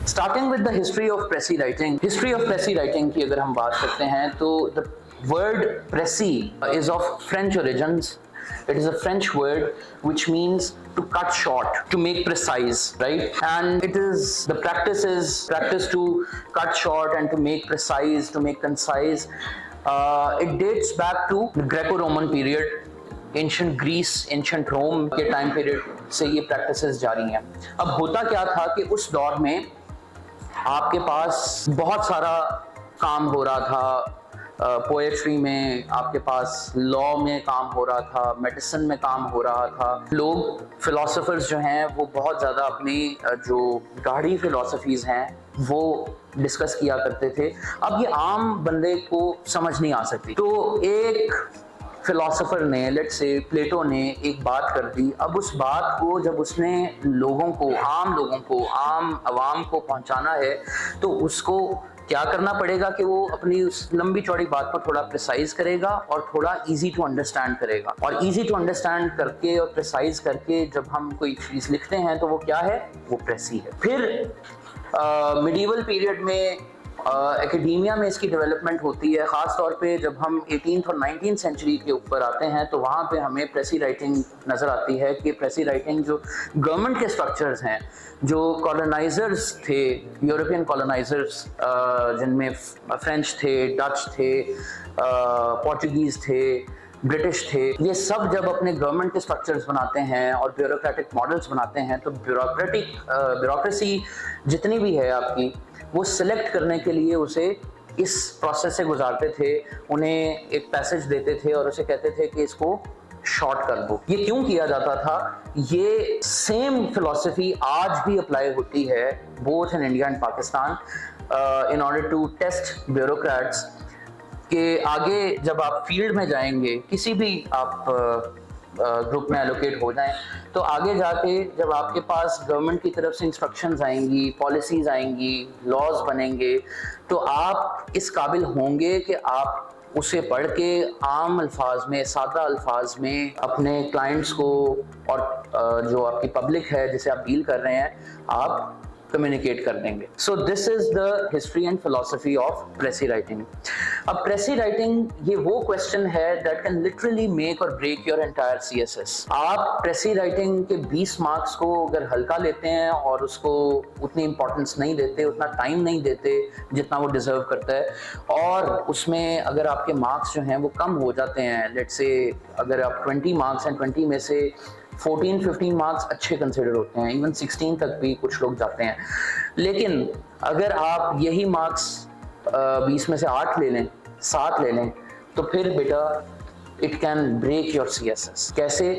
Starting with the history of precis writing. History of precis writing की अगर हम बात करते हैं तो the word precis is of French origins. It is a French word which means to cut short, to make precise, right? And it is, the practice to cut short and to make precise, to make concise. It dates back to the Greco-Roman period, ancient Greece, ancient Rome के time period से ये practices जारी हैं। अब होता क्या था कि उस दौर में आपके पास बहुत सारा काम हो रहा था, पोएट्री में आपके पास, लॉ में काम हो रहा था, मेडिसिन में काम हो रहा था। लोग फिलोसोफर्स जो हैं वो बहुत ज़्यादा अपनी जो गाढ़ी फिलोसफीज़ हैं वो डिस्कस किया करते थे। अब ये आम बंदे को समझ नहीं आ सकती, तो एक फिलोसोफर ने, लेट्स से प्लेटो ने एक बात कर दी। अब उस बात को जब उसने लोगों को, आम अवाम को पहुंचाना है तो उसको क्या करना पड़ेगा कि वो अपनी उस लंबी चौड़ी बात को थोड़ा प्रिसाइज करेगा और थोड़ा इजी टू अंडरस्टैंड करेगा। और इजी टू अंडरस्टैंड करके और प्रिसाइज करके जब हम कोई चीज़ लिखते हैं तो वो क्या है, वो प्रेसी है। फिर मिडीवल पीरियड में एकेडेमिया में इसकी डेवलपमेंट होती है, ख़ास तौर पे जब हम 18th और 19th सेंचुरी के ऊपर आते हैं तो वहाँ पे हमें प्रेसी राइटिंग नज़र आती है कि प्रेसी राइटिंग जो गवर्नमेंट के स्ट्रक्चर्स हैं, जो कॉलोनाइजर्स थे, यूरोपियन कॉलोनाइजर्स जिनमें फ्रेंच थे, डच थे, पोर्चुगीज़ थे, ब्रिटिश थे, ये सब जब अपने गवर्नमेंट के स्ट्रक्चर्स बनाते हैं और ब्यूरोक्रेटिक मॉडल्स बनाते हैं तो ब्यूरोक्रेसी जितनी भी है आपकी, वो सिलेक्ट करने के लिए उसे इस प्रोसेस से गुजारते थे। उन्हें एक पैसेज देते थे और उसे कहते थे कि इसको शॉर्ट कर दो। ये क्यों किया जाता था? ये सेम फिलॉसफी आज भी अप्लाई होती है both in India and Pakistan, in order to test bureaucrats के आगे जब आप फील्ड में जाएंगे, किसी भी आप ग्रुप में एलोकेट हो जाएं, तो आगे जाके जब आपके पास गवर्नमेंट की तरफ से इंस्ट्रक्शंस आएंगी, पॉलिसीज आएंगी, लॉज बनेंगे, तो आप इस काबिल होंगे कि आप उसे पढ़ के आम अल्फाज में, सादा अल्फाज में अपने क्लाइंट्स को और जो आपकी पब्लिक है जिसे आप डील कर रहे हैं, आप कम्युनिकेट कर देंगे। So this is the history and philosophy of precis writing. अब प्रेसी राइटिंग ये वो क्वेश्चन है दैट कैन लिटरली मेक और ब्रेक योर एंटायर सीएसएस। आप प्रेसी राइटिंग के 20 मार्क्स को अगर हल्का लेते हैं और उसको उतनी इंपॉर्टेंस नहीं देते, उतना टाइम नहीं देते जितना वो डिजर्व करता है, और उसमें अगर आपके मार्क्स जो हैं वो कम हो जाते हैं, लेट्स से अगर आप 20 मार्क्स हैं, 20 में से 14-15 मार्क्स अच्छे कंसिडर होते हैं, इवन 16 तक भी कुछ लोग जाते हैं। लेकिन अगर आप यही मार्क्स 20 में से 8 ले लें, 7 ले लें, तो फिर बेटा it can break your CSS. कैसे?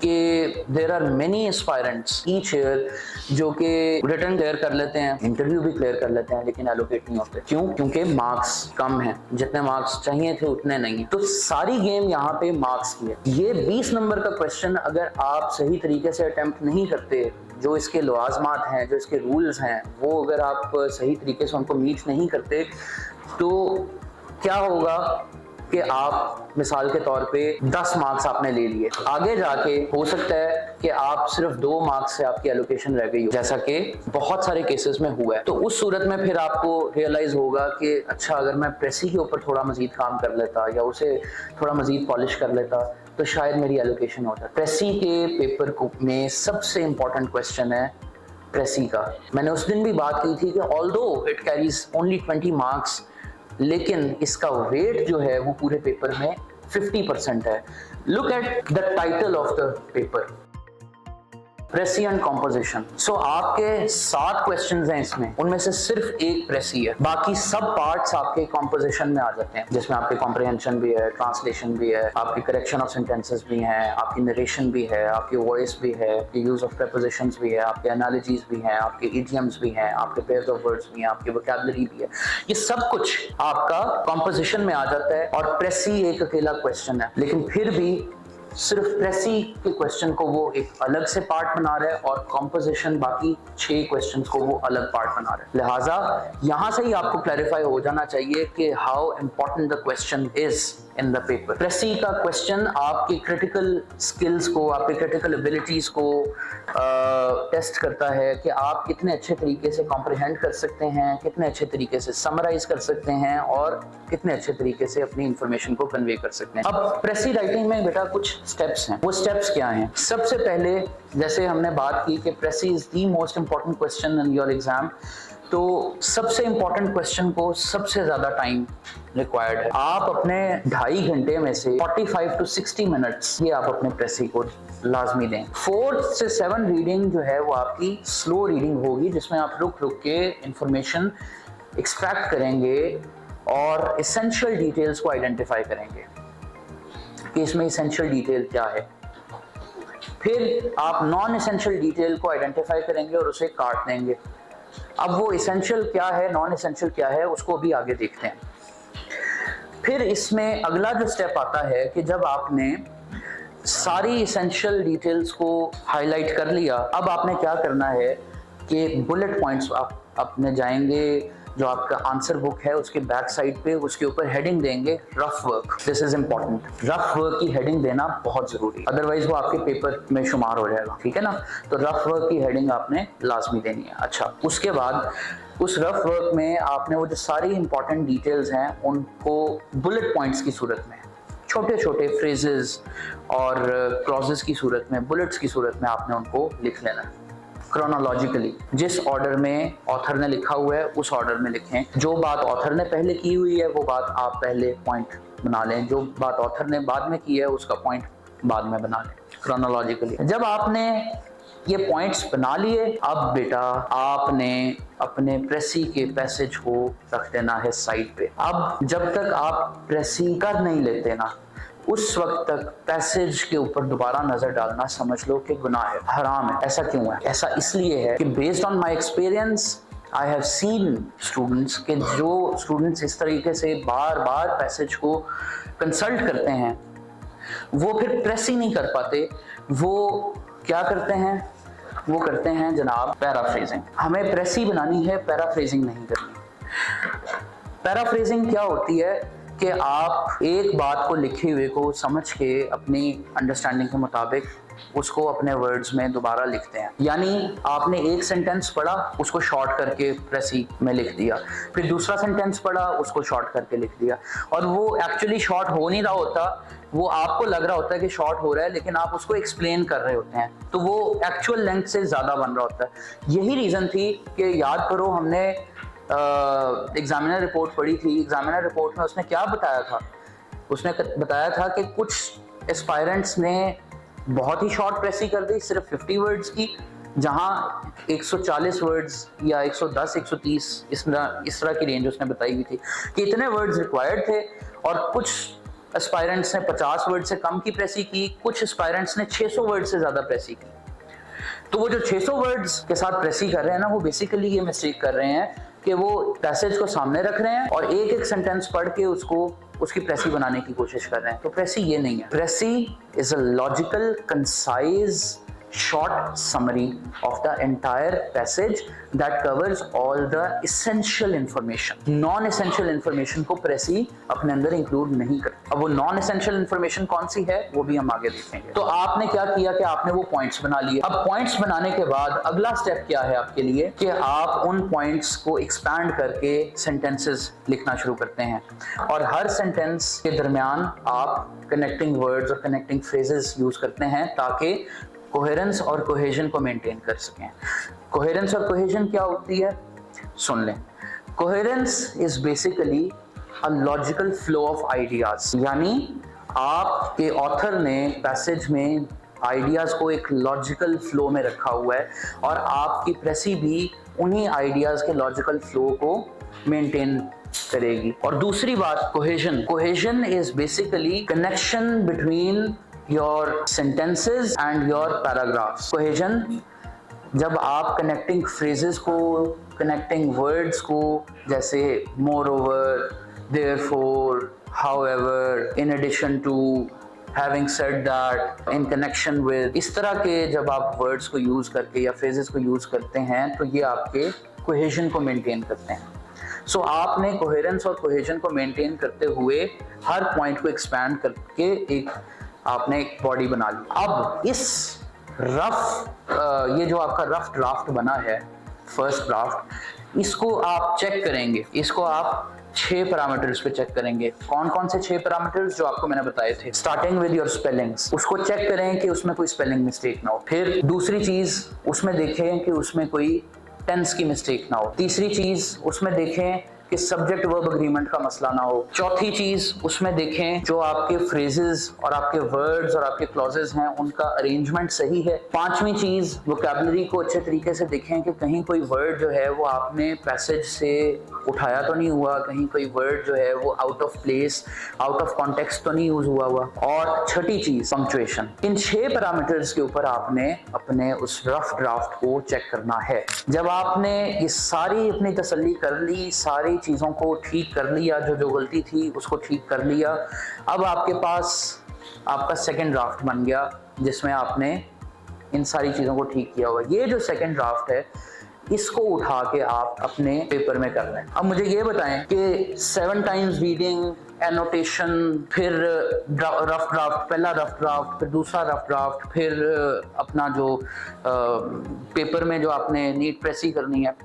कि there are many aspirants each year जो कि रिटर्न क्लियर कर लेते हैं, इंटरव्यू भी क्लियर कर लेते हैं, लेकिन एलोकेट नहीं होते। क्यों? क्योंकि मार्क्स कम हैं, जितने मार्क्स चाहिए थे उतने नहीं है। तो सारी गेम यहाँ पे मार्क्स की है। ये 20 नंबर का क्वेश्चन अगर आप सही तरीके से अटेम्प्ट नहीं करते, जो इसके लवाजमात हैं, जो इसके रूल्स हैं, वो अगर आप सही तरीके से उनको मीट नहीं करते, तो क्या होगा कि आप मिसाल के तौर पे 10 मार्क्स आपने ले लिए, आगे जाके हो सकता है कि आप सिर्फ 2 मार्क्स से आपकी एलोकेशन रह गई हो, जैसा कि बहुत सारे केसेस में हुआ है। तो उस सूरत में फिर आपको रियलाइज होगा कि अच्छा, अगर मैं प्रेसी के ऊपर थोड़ा मजीद काम कर लेता या उसे थोड़ा मजीद पॉलिश कर लेता तो शायद मेरी एलोकेशन होता। प्रेसी के पेपर में सबसे इंपॉर्टेंट क्वेश्चन है प्रेसी का। मैंने उस दिन भी बात की थी कि although it carries only 20 marks, लेकिन इसका वेट जो है वो पूरे पेपर में 50% है। Look at the title of the paper, precis and composition. So आपके 7 क्वेश्चंस हैं इसमें, उनमें से सिर्फ एक प्रेसी है, बाकी सब पार्ट्स आपके कॉम्पोजिशन में आ जाते हैं, जिसमें आपके कॉम्प्रिहेंशन भी है, ट्रांसलेशन भी है, आपकी करेक्शन ऑफ सेंटेंसेस भी हैं, आपकी नरेशन भी है, आपकी वॉइस भी है, आपकी यूज ऑफ प्रेपोजिशंस भी है, आपके एनालॉजीज भी हैं, आपके इडियम्स भी हैं, आपके पेयर्स ऑफ वर्ड्स भी हैं, आपकी वोकैबुलरी भी है। ये सब कुछ आपका कॉम्पोजिशन में आ जाता है और प्रेसी एक अकेला क्वेश्चन है। लेकिन फिर भी सिर्फ प्रेसी के क्वेश्चन को वो एक अलग से पार्ट बना रहा है और कॉम्पोजिशन बाकी 6 क्वेश्चंस को वो अलग पार्ट बना रहा है। लिहाजा यहां से ही आपको क्लैरिफाई हो जाना चाहिए कि how important the question is in the paper. Precis का क्वेश्चन आपकी क्रिटिकल स्किल्स को, आपकी क्रिटिकल एबिलिटीज को टेस्ट करता है कि आप कितने अच्छे तरीके से कॉम्प्रिहेंड कर सकते हैं, कितने अच्छे तरीके से समराइज कर सकते हैं और कितने अच्छे तरीके से अपनी इंफॉर्मेशन को कन्वे कर सकते हैं। अब प्रेसी राइटिंग में बेटा कुछ स्टेप्स हैं। वो स्टेप्स क्या हैं? सबसे पहले जैसे हमने बात की कि precis is the most important question in your exam, तो सबसे इंपॉर्टेंट क्वेश्चन को सबसे ज्यादा टाइम रिक्वायर्ड है। आप अपने 2.5 घंटे में से 45 to 60 मिनट्स ये आप अपने प्रेसी को लाजमी दें। 4 से 7 रीडिंग जो है वो आपकी स्लो रीडिंग होगी, जिसमें आप रुक रुक के इंफॉर्मेशन एक्सट्रैक्ट करेंगे और एसेंशियल डिटेल्स को आइडेंटिफाई करेंगे कि इसमें एसेंशियल डिटेल क्या है। फिर आप नॉन एसेंशियल डिटेल को आइडेंटिफाई करेंगे और उसे काट देंगे। अब वो एसेंशियल क्या है, नॉन एसेंशियल क्या है, उसको भी आगे देखते हैं। फिर इसमें अगला जो स्टेप आता है कि जब आपने सारी एसेंशियल डिटेल्स को हाईलाइट कर लिया, अब आपने क्या करना है कि बुलेट पॉइंट्स आप अपने जाएंगे, जो आपका आंसर बुक है उसके बैक साइड पे उसके ऊपर हेडिंग देंगे rough work. This is important. Rough work की हेडिंग देना बहुत जरूरी, अदरवाइज वो आपके पेपर में शुमार हो जाएगा, ठीक है ना। तो रफ वर्क की हेडिंग आपने लाजमी देनी है। अच्छा, उसके बाद उस रफ वर्क में आपने वो जो सारी इंपॉर्टेंट डिटेल्स हैं उनको बुलेट पॉइंट्स की सूरत में, छोटे छोटे फ्रेजेस और क्लॉजेस की सूरत में, बुलेट्स की सूरत में आपने उनको लिख लेना है क्रोनोलॉजिकली। जिस ऑर्डर में ऑथर ने लिखा हुआ है उस ऑर्डर में लिखें। जो बात ऑथर ने पहले की हुई है वो बात आप पहले पॉइंट बना लें, जो बात ऑथर ने बाद में की है उसका पॉइंट बाद में बना लें क्रोनोलॉजिकली। जब आपने ये पॉइंट्स बना लिए, अब बेटा आपने अपने प्रेसी के पैसेज को रख देना है साइड पे। अब जब तक आप प्रेसी कर नहीं लेते ना, उस वक्त तक पैसेज के ऊपर दोबारा नजर डालना समझ लो कि गुनाह है, हराम है। ऐसा क्यों है? ऐसा इसलिए है कि based on my experience I have seen students के जो स्टूडेंट्स इस तरीके से बार बार पैसेज को कंसल्ट करते हैं वो फिर प्रेस ही नहीं कर पाते। वो क्या करते हैं? वो करते हैं जनाब पैराफ्रेजिंग। हमें प्रेस ही बनानी है, पैराफ्रेजिंग नहीं करनी। पैराफ्रेजिंग क्या होती है कि आप एक बात को लिखे हुए को समझ के अपनी अंडरस्टैंडिंग के मुताबिक उसको अपने वर्ड्स में दोबारा लिखते हैं। यानी आपने एक सेंटेंस पढ़ा, उसको शॉर्ट करके प्रेसी में लिख दिया, फिर दूसरा सेंटेंस पढ़ा, उसको शॉर्ट करके लिख दिया, और वो एक्चुअली शॉर्ट हो नहीं रहा होता, वो आपको लग रहा होता है कि शॉर्ट हो रहा है, लेकिन आप उसको एक्सप्लेन कर रहे होते हैं, तो वो एक्चुअल लेंथ से ज़्यादा बन रहा होता है। यही रीज़न थी कि याद करो हमने एग्जामिनर रिपोर्ट पढ़ी थी। एग्जामिनर रिपोर्ट में उसने क्या बताया था? उसने बताया था कि कुछ एस्पायरेंट्स ने बहुत ही शॉर्ट प्रेसी कर दी, सिर्फ 50 वर्ड्स की, जहां 140 वर्ड्स या 110 130 इस तरह की रेंज उसने बताई हुई थी कि इतने वर्ड्स रिक्वायर्ड थे, और कुछ एस्पायरेंट्स ने 50 वर्ड से कम की प्रेसी की, कुछ एस्पायरेंट्स ने 600 वर्ड से ज़्यादा प्रेसी की। तो वो जो 600 वर्ड्स के साथ प्रेसी कर रहे हैं ना, वो बेसिकली ये मिस्टेक कर रहे हैं कि वो पैसेज को सामने रख रहे हैं और एक एक सेंटेंस पढ़ के उसकी प्रेसी बनाने की कोशिश कर रहे हैं। तो प्रेसी ये नहीं है। Precis is a logical, concise, short summary of the entire passage that covers all the essential information. Non-essential information को प्रेसी अपने अंदर इंक्लूड नहीं करती। अब वो non-essential information कौन सी है वो भी हम आगे देखेंगे। तो आपने क्या किया कि आपने वो पॉइंट्स बना लिए। अब पॉइंट्स बनाने के बाद अगला स्टेप क्या है आपके लिए कि आप उन पॉइंट्स को एक्सपैंड करके सेंटेंसेस लिखना शुरू करते हैं, और हर सेंटेंस के दरमियान आप कनेक्टिंग वर्ड्स और कनेक्टिंग फ्रेजेस यूज करते हैं ताकि कोहेरेंस और कोहेजन को मेंटेन कर सकें। कोहेरेंस और कोहेजन क्या होती है सुन लें। Coherence is basically a logical flow of ideas, यानी आपके ऑथर ने पैसेज में आइडियाज को एक लॉजिकल फ्लो में रखा हुआ है, और आपकी प्रेसी भी उन्हीं आइडियाज के लॉजिकल फ्लो को मेंटेन करेगी। और दूसरी बात cohesion. Cohesion is basically connection between your sentences and your paragraphs. Cohesion, जब आप connecting phrases को, connecting words को, जैसे moreover, therefore, however, in addition to, having said that, in connection with, इस तरह के जब आप वर्ड्स को यूज करके या फ्रेजेस को यूज करते हैं तो ये आपके कोहेजन को मेंटेन करते हैं। सो आपने कोहेरेंस और कोहेजन को मेंटेन करते हुए हर पॉइंट को एक्सपैंड करके एक आपने एक बॉडी बना ली। अब इस ये जो आपका रफ ड्राफ्ट बना है, फर्स्ट ड्राफ्ट, इसको आप चेक करेंगे, इसको आप 6 पैरामीटर्स पे चेक करेंगे। कौन कौन से 6 पैरामीटर्स? जो आपको मैंने बताए थे, स्टार्टिंग विद योर स्पेलिंग्स, उसको चेक करें कि उसमें कोई स्पेलिंग मिस्टेक ना हो। फिर दूसरी चीज उसमें देखें कि उसमें कोई टेंस की मिस्टेक ना हो। तीसरी चीज उसमें देखें कि सब्जेक्ट वर्ब एग्रीमेंट का मसला ना हो। चौथी चीज उसमें देखें जो आपके फ्रेजेस और आपके वर्ड्स और आपके क्लॉजेस हैं उनका अरेंजमेंट सही है। पांचवी चीज वोकैबुलरी को अच्छे तरीके से देखें कि कहीं कोई वर्ड जो है वो आपने पैसेज से उठाया तो नहीं हुआ, कहीं कोई वर्ड जो है वो out of place, out of context तो नहीं यूज हुआ। और छठी चीज पंक्चुएशन। इन 6 पैरामीटर्स के ऊपर आपने अपने उस रफ ड्राफ्ट को चेक करना है। जब आपने ये सारी अपनी तसल्ली कर ली, सारी चीजों को ठीक कर लिया, जो गलती थी उसको ठीक कर लिया, अब आपके पास आपका सेकंड ड्राफ्ट बन गया जिसमें आपने इन सारी चीजों को ठीक किया हुआ। ये जो सेकंड ड्राफ्ट है इसको उठा के आप अपने पेपर में कर रहे हैं। अब मुझे ये बताएं कि 7 टाइम्स रीडिंग, एनोटेशन, फिर रफ ड्राफ्ट, पहला रफ ड्राफ्ट, फिर दूसरा रफ ड्राफ्ट, फिर अपना जो पेपर में जो आपने नीट प्रेसी करनी है,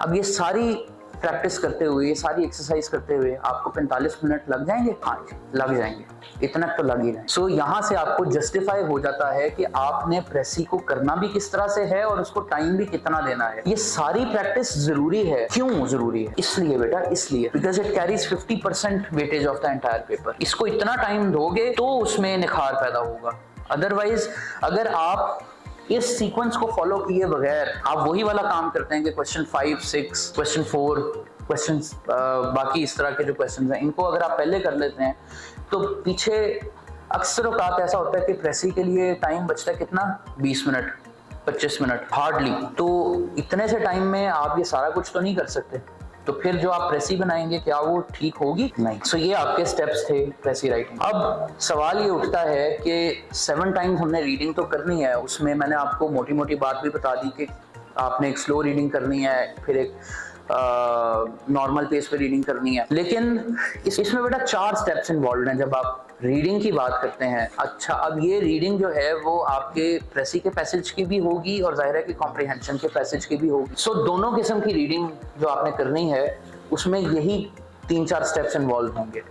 अब ये सारी प्रैक्टिस करते हुए, ये सारी एक्सरसाइज करते हुए आपको 45 मिनट लग जाएंगे? हाँ लग जाएंगे, इतना तो लग ही जाएंगे। सो यहाँ से आपको जस्टिफाई हो जाता है कि आपने प्रेसी को करना भी किस तरह से है और उसको टाइम भी कितना देना है। ये सारी प्रैक्टिस जरूरी है। क्यों जरूरी है? इसलिए बेटा, इसलिए because it carries 50% weightage of the entire paper. इसको इतना टाइम दोगे तो उसमें निखार पैदा होगा। अदरवाइज अगर आप इस सीक्वेंस को फॉलो किए बगैर आप वही वाला काम करते हैं कि क्वेश्चन 5, 6, क्वेश्चन 4, क्वेश्चन बाकी इस तरह के जो क्वेश्चन हैं इनको अगर आप पहले कर लेते हैं तो पीछे अक्सर औकात ऐसा होता है कि प्रेसी के लिए टाइम बचता है कितना? 20 मिनट, 25 मिनट हार्डली। तो इतने से टाइम में आप ये सारा कुछ तो नहीं कर सकते। तो फिर जो आप प्रेसी बनाएंगे क्या वो ठीक होगी? नहीं। सो ये आपके स्टेप्स थे प्रेसी राइटिंग। अब सवाल ये उठता है कि 7 टाइम्स हमने रीडिंग तो करनी है, उसमें मैंने आपको मोटी मोटी बात भी बता दी कि आपने एक स्लो रीडिंग करनी है, फिर एक नॉर्मल पेस पे रीडिंग करनी है, लेकिन इसमें बेटा 4 स्टेप्स इन्वॉल्व हैं जब आप रीडिंग की बात करते हैं। अच्छा, अब ये रीडिंग जो है वो आपके प्रेसी के पैसेज की भी होगी और जाहिर है कि कॉम्प्रिहेंशन के पैसेज की भी होगी। सो दोनों किस्म की रीडिंग जो आपने करनी है उसमें यही 3-4 स्टेप्स इन्वॉल्व होंगे।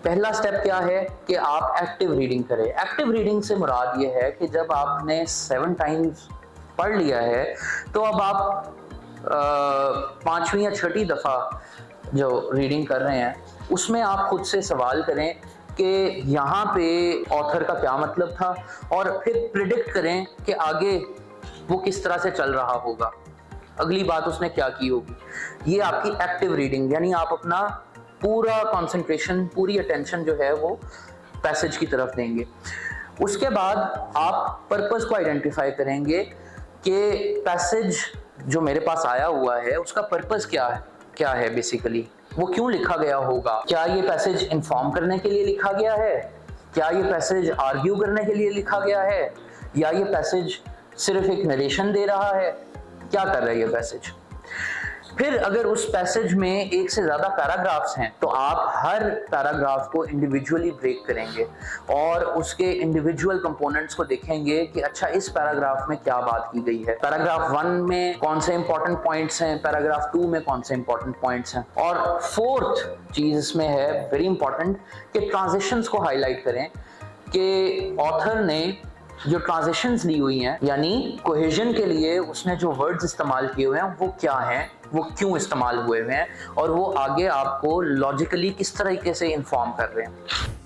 पहला स्टेप क्या है कि आप एक्टिव रीडिंग करें। एक्टिव रीडिंग से मुराद ये है कि जब आपने 7 टाइम्स पढ़ लिया है तो अब आप 5वीं या 6ठी दफ़ा जो रीडिंग कर रहे हैं उसमें आप खुद से सवाल करें कि यहाँ पे ऑथर का क्या मतलब था और फिर प्रिडिक्ट करें कि आगे वो किस तरह से चल रहा होगा, अगली बात उसने क्या की होगी। ये आपकी एक्टिव रीडिंग, यानी आप अपना पूरा कंसंट्रेशन, पूरी अटेंशन जो है वो पैसेज की तरफ देंगे। उसके बाद आप पर्पस को आइडेंटिफाई करेंगे कि पैसेज जो मेरे पास आया हुआ है उसका पर्पस क्या है बेसिकली, वो क्यों लिखा गया होगा। क्या ये पैसेज इन्फॉर्म करने के लिए लिखा गया है, क्या ये पैसेज आर्ग्यू करने के लिए लिखा गया है, या ये पैसेज सिर्फ एक नरेशन दे रहा है, क्या कर रहा है ये पैसेज। फिर अगर उस पैसेज में एक से ज्यादा पैराग्राफ्स हैं तो आप हर पैराग्राफ को इंडिविजुअली ब्रेक करेंगे और उसके इंडिविजुअल कंपोनेंट्स को देखेंगे कि अच्छा इस पैराग्राफ में क्या बात की गई है, पैराग्राफ 1 में कौन से इंपॉर्टेंट पॉइंट्स हैं, पैराग्राफ 2 में कौन से इंपॉर्टेंट पॉइंट्स हैं। और 4th चीज इसमें है वेरी इंपॉर्टेंट कि ट्रांजिशंस को हाईलाइट करें कि ऑथर ने जो ट्रांजिशंस ली हुई हैं, यानी कोहेजन के लिए उसने जो वर्ड्स इस्तेमाल किए हुए हैं वो क्या हैं, वो क्यों इस्तेमाल हुए हैं और वो आगे आपको लॉजिकली किस तरीके से इन्फॉर्म कर रहे हैं।